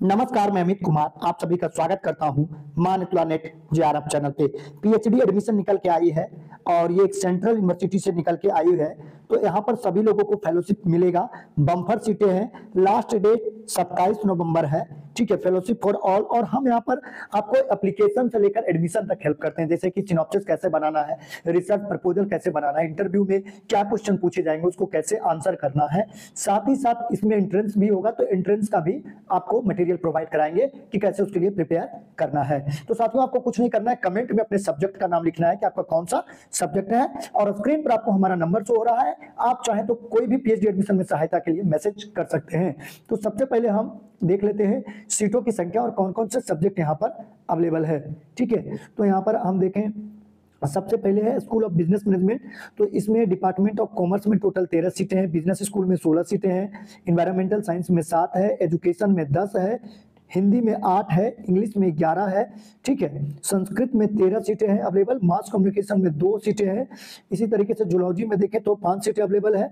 नमस्कार, मैं अमित कुमार आप सभी का स्वागत करता हूं मान्यता नेट जेआरएफ चैनल पे। पीएचडी एडमिशन निकल के आई है और ये एक सेंट्रल यूनिवर्सिटी से निकल के आई है, तो यहाँ पर सभी लोगों को फेलोशिप मिलेगा। बम्पर सीटें हैं, लास्ट डेट 27 नवंबर है, ठीक है। Fellowship for all. और हम यहाँ पर आपको एप्लीकेशन से लेकर एडमिशन तक हेल्प करते हैं, जैसे कि सिनॉप्सिस कैसे बनाना है, रिसर्च प्रपोजल कैसे बनाना है, इंटरव्यू में क्या क्वेश्चन पूछे जाएंगे उसको कैसे आंसर करना है। साथ ही साथ इसमें एंट्रेंस भी होगा, तो एंट्रेंस का भी आपको मटेरियल प्रोवाइड कराएंगे कि कैसे उसके लिए प्रिपेयर करना है। तो साथियों, आपको कुछ नहीं करना है, कमेंट में अपने सब्जेक्ट का नाम लिखना है कि आपका कौन सा सब्जेक्ट है, और स्क्रीन पर आपको हमारा नंबर शो हो रहा है। आप चाहें तो कोई भी पीएचडी एडमिशन में सहायता के लिए मैसेज कर सकते हैं। तो सबसे पहले हम देख लेते हैं सीटों की संख्या और कौन कौन से सब्जेक्ट यहाँ पर अवेलेबल है, ठीक है। तो यहाँ पर हम देखें, सबसे पहले है स्कूल ऑफ बिजनेस मैनेजमेंट। तो इसमें डिपार्टमेंट ऑफ कॉमर्स में टोटल 13 सीटें हैं, बिजनेस स्कूल में 16 सीटें हैं, एनवायरमेंटल साइंस में 7 है, एजुकेशन में 10 है, हिंदी में 8 है, इंग्लिश में 11 है, ठीक है। संस्कृत में 13 सीटें हैं अवेलेबल, मास कम्युनिकेशन में 2 सीटें हैं। इसी तरीके से जूलॉजी में देखें तो 5 सीटें अवेलेबल है,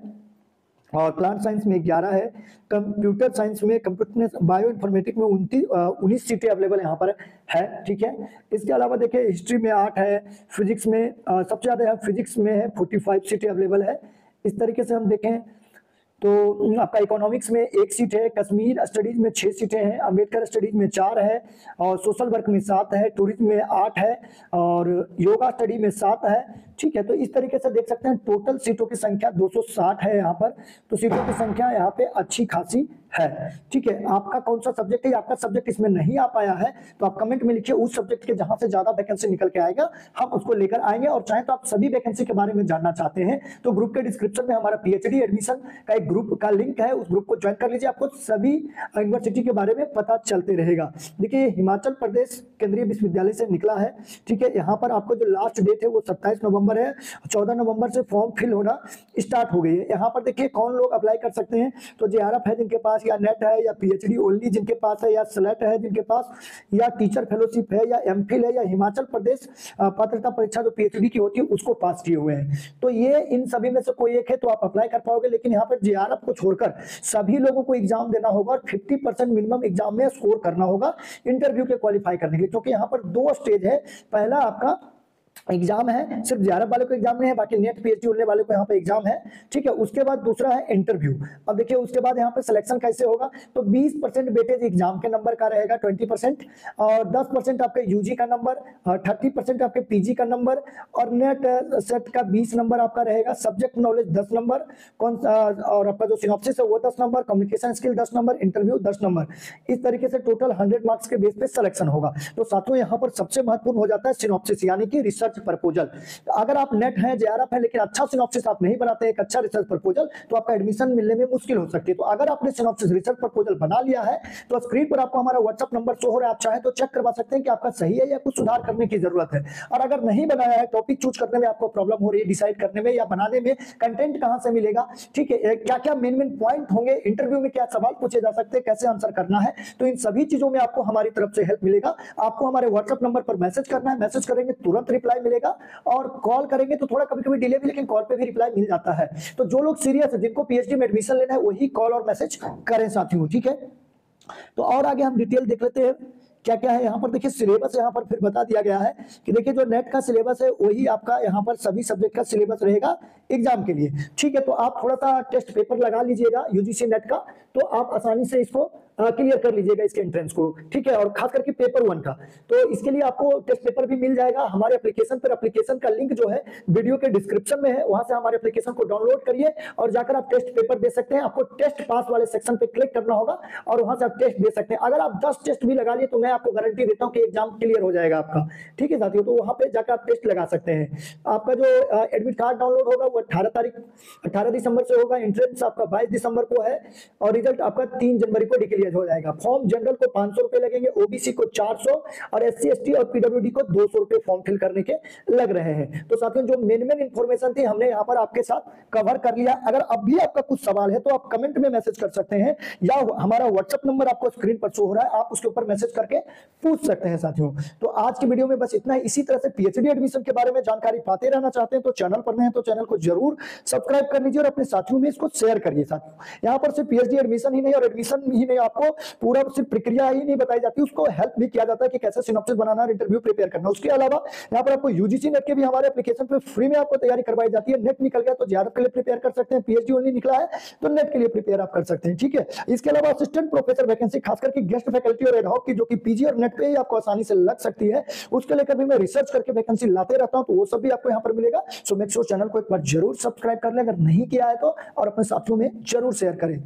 और प्लांट साइंस में 11 है, कंप्यूटर साइंस में, कंप्यूटर बायो इन्फॉर्मेटिक में 19 सीटें अवेलेबल यहाँ पर है, ठीक है। इसके अलावा देखिए हिस्ट्री में 8 है, फिजिक्स में सबसे ज़्यादा है, फिजिक्स में है 45 सीटें अवेलेबल है। इस तरीके से हम देखें तो आपका इकोनॉमिक्स में 1 सीट है, कश्मीर स्टडीज में 6 सीटें हैं, अम्बेडकर स्टडीज में 4 है, और सोशल वर्क में 7 है, टूरिज्म में 8 है, और योगा स्टडी में 7 है, ठीक है। तो इस तरीके से देख सकते हैं टोटल सीटों की संख्या 260 है यहाँ पर। तो सीटों की संख्या यहाँ पे अच्छी खासी है, ठीक है। आपका कौन सा सब्जेक्ट है, आपका सब्जेक्ट इसमें नहीं आ पाया है तो आप कमेंट में लिखिए उस सब्जेक्ट के जहां से ज्यादा वैकेंसी निकल के आएगा, हम उसको लेकर आएंगे। और चाहे तो आप सभी वैकेंसी के बारे में जानना चाहते हैं तो ग्रुप के डिस्क्रिप्शन में हमारा पीएचडी एडमिशन का एक ग्रुप का लिंक है, उस ग्रुप को ज्वाइन कर लीजिए, आपको सभी यूनिवर्सिटी के बारे में पता चलते रहेगा। देखिए हिमाचल प्रदेश केंद्रीय विश्वविद्यालय से निकला है, ठीक है। यहाँ पर आपको जो लास्ट डेट है वो 27 नवंबर है, 14 नवंबर से फॉर्म फिल होना स्टार्ट हो गई है। यहाँ पर देखिए कौन लोग अप्लाई कर सकते हैं, तो जेआरएफ है जिनके पास, या नेट है, या पीएचडी ओनली जिनके पास है, या सेलेक्ट है जिनके पास, या टीचर फेलोशिप है, या एमफिल है, या हिमाचल प्रदेश पात्रता परीक्षा जो पीएचडी की होती है उसको पास किए हुए हैं। तो ये इन सभी में से कोई एक है तो आप अप्लाई कर पाओगे। लेकिन यहाँ पर जेआरएफ को छोड़कर सभी लोगों को एग्जाम देना होगा और 50% मिनिमम एग्जाम में स्कोर करना होगा इंटरव्यू के क्वालिफाई करने के लिए, क्योंकि यहाँ पर 2 स्टेज है। पहला आपका एग्जाम है, सिर्फ जेआरएफ वाले को एग्जाम नहीं है, बाकी नेट पीएचडी होने वाले को यहाँ पे एग्जाम है, ठीक है। उसके बाद दूसरा है इंटरव्यू। अब देखिए उसके बाद यहाँ पे सिलेक्शन कैसे होगा, तो 20% वेटेज एग्जाम के नंबर का रहेगा, 20%, और 10% आपके यूजी का नंबर, 30% आपके पीजी का नंबर, और नेट सेट का 20 नंबर आपका रहेगा, सब्जेक्ट नॉलेज 10 नंबर, और आपका जो सिनॉप्सिस है वो 10 number, communication skill 10 number, interview 10 number. इस तरीके से टोटल 100 मार्क्स के बेस पे सिलेक्शन होगा। तो साथियों यहाँ पर सबसे महत्वपूर्ण हो जाता है सिनॉप्सिस, यानी कि रिसर्च प्रपोजल। अगर आप नेट है, जेआरएफ है, लेकिन अच्छा सिनॉप्सिस आप नहीं बनाते, एक अच्छा रिसर्च प्रपोजल, तो आपका एडमिशन मिलने में मुश्किल हो सकती है। तो अगर आपने सिनॉप्सिस रिसर्च प्रपोजल बना लिया है तो स्क्रीन पर आपको हमारा व्हाट्सएप नंबर शो हो रहा है, आप चाहे तो चेक करवा सकते हैं कि आपका सही है या कुछ सुधार करने की जरूरत है। और अगर नहीं बनाया है, टॉपिक चूज करने में आपको प्रॉब्लम हो रही है, डिसाइड करने में या बनाने में, कंटेंट कहां से मिलेगा, ठीक है, क्या क्या मेन पॉइंट होंगे, इंटरव्यू में क्या सवाल पूछे जा सकते हैं, कैसे आंसर करना है, तो इन सभी चीजों में आपको हमारी तरफ से हेल्प मिलेगा। आपको हमारे व्हाट्सएप नंबर पर मैसेज करना है, मैसेज करेंगे तुरंत रिप्लाई मिलेगा, और कॉल करेंगे तो थोड़ा कभी-कभी डिले भी, लेकिन कॉल पे भी रिप्लाई मिल जाता है। तो जो लोग सीरियस है, जिनको पीएचडी में एडमिशन लेना है, वही कॉल और मैसेज करें साथियों, ठीक है। तो और आगे हम डिटेल देख लेते हैं क्या क्या है। यहाँ पर देखिए सिलेबस यहाँ पर फिर बता दिया गया है कि देखिए जो नेट का सिलेबस है वही आपका यहाँ पर सभी सब्जेक्ट का सिलेबस रहेगा एग्जाम के लिए, ठीक है। तो आप थोड़ा सा टेस्ट पेपर लगा लीजिएगा यूजीसी नेट का, तो आप आसानी से इसको क्लियर कर लीजिएगा इसके एंट्रेंस को, ठीक है। और खास करके पेपर 1 का, तो इसके लिए आपको टेस्ट पेपर भी मिल जाएगा हमारे एप्लीकेशन पर। एप्लीकेशन का लिंक जो है वीडियो के डिस्क्रिप्शन में है, वहां से हमारे एप्लीकेशन को डाउनलोड करिए और जाकर आप टेस्ट पेपर दे सकते हैं। आपको टेस्ट पास वाले सेक्शन पे क्लिक करना होगा और वहां से आप टेस्ट दे सकते हैं। अगर आप 10 टेस्ट भी लगा लिए तो मैं आपको गारंटी देता हूं कि एग्जाम क्लियर हो जाएगा आपका, ठीक है साथियों। तो वहां पे जाकर आप टेस्ट लगा सकते हैं। आपका जो एडमिट कार्ड डाउनलोड होगा वो 18 दिसंबर से होगा, एंट्रेंस आपका 22 दिसंबर को है, और रिजल्ट आपका 3 जनवरी को डिक्लेयर क्लियर हो जाएगा। फॉर्म जनरल को 500 रुपए लगेंगे, ओबीसी को 400 और एससी एसटी और पीडब्ल्यूडी को 200 रुपए फॉर्म फिल करने के लग रहे हैं। तो साथियों जो मेन इंफॉर्मेशन थी हमने यहाँ पर आपके साथ कवर कर लिया। अगर अब भी आपका कुछ सवाल है तो आप कमेंट में मैसेज कर सकते हैं या हमारा व्हाट्सएप नंबर आपको स्क्रीन पर शो हो रहा है, आप उसके ऊपर मैसेज करके पूछ सकते हैं साथियों। तो आज की वीडियो में बस इतना ही। इसी तरह से पीएचडी एडमिशन के बारे में जानकारी पाते रहना चाहते हैं तो चैनल पर नए हैं तो चैनल को जरूर सब्सक्राइब कर लीजिए और अपने साथियों में इसको शेयर करिए। साथियों यहाँ पर सिर्फ पीएचडी एडमिशन ही नहीं और एडमिशन ही नहीं, आपको पूरा सिर्फ प्रक्रिया ही नहीं बताई जाती, उसको हेल्प भी किया जाता है कि कैसे सिनॉप्सिस बनाना और इंटरव्यू प्रिपेयर करना। उसके अलावा यहाँ पर आपको यूजीसी नेट के भी हमारे एप्लीकेशन पे फ्री में आपको तैयारी करवाई जाती है। नेट निकल गया तो जेआरएफ के लिए प्रिपेयर कर सकते हैं, पीएचडी ओनली निकला है तो नेट के लिए प्रिपेयर आप कर सकते हैं। ठीक है, इसके अलावा असिस्टेंट प्रोफेसर वैकेंसी खास करके गेस्ट फैकल्टी और एडहॉक की जो कि पीजी और नेट पे ही आपको आसानी से लग सकती है, उसके लेकर भी मैं रिसर्च करके वैकेंसी लाते रहता हूं, तो वो सब भी आपको यहाँ पर मिलेगा। सो मेक श्योर चैनल को एक बार जरूर सब्सक्राइब कर ले अगर नहीं किया है तो, और अपने साथियों में जरूर शेयर करें।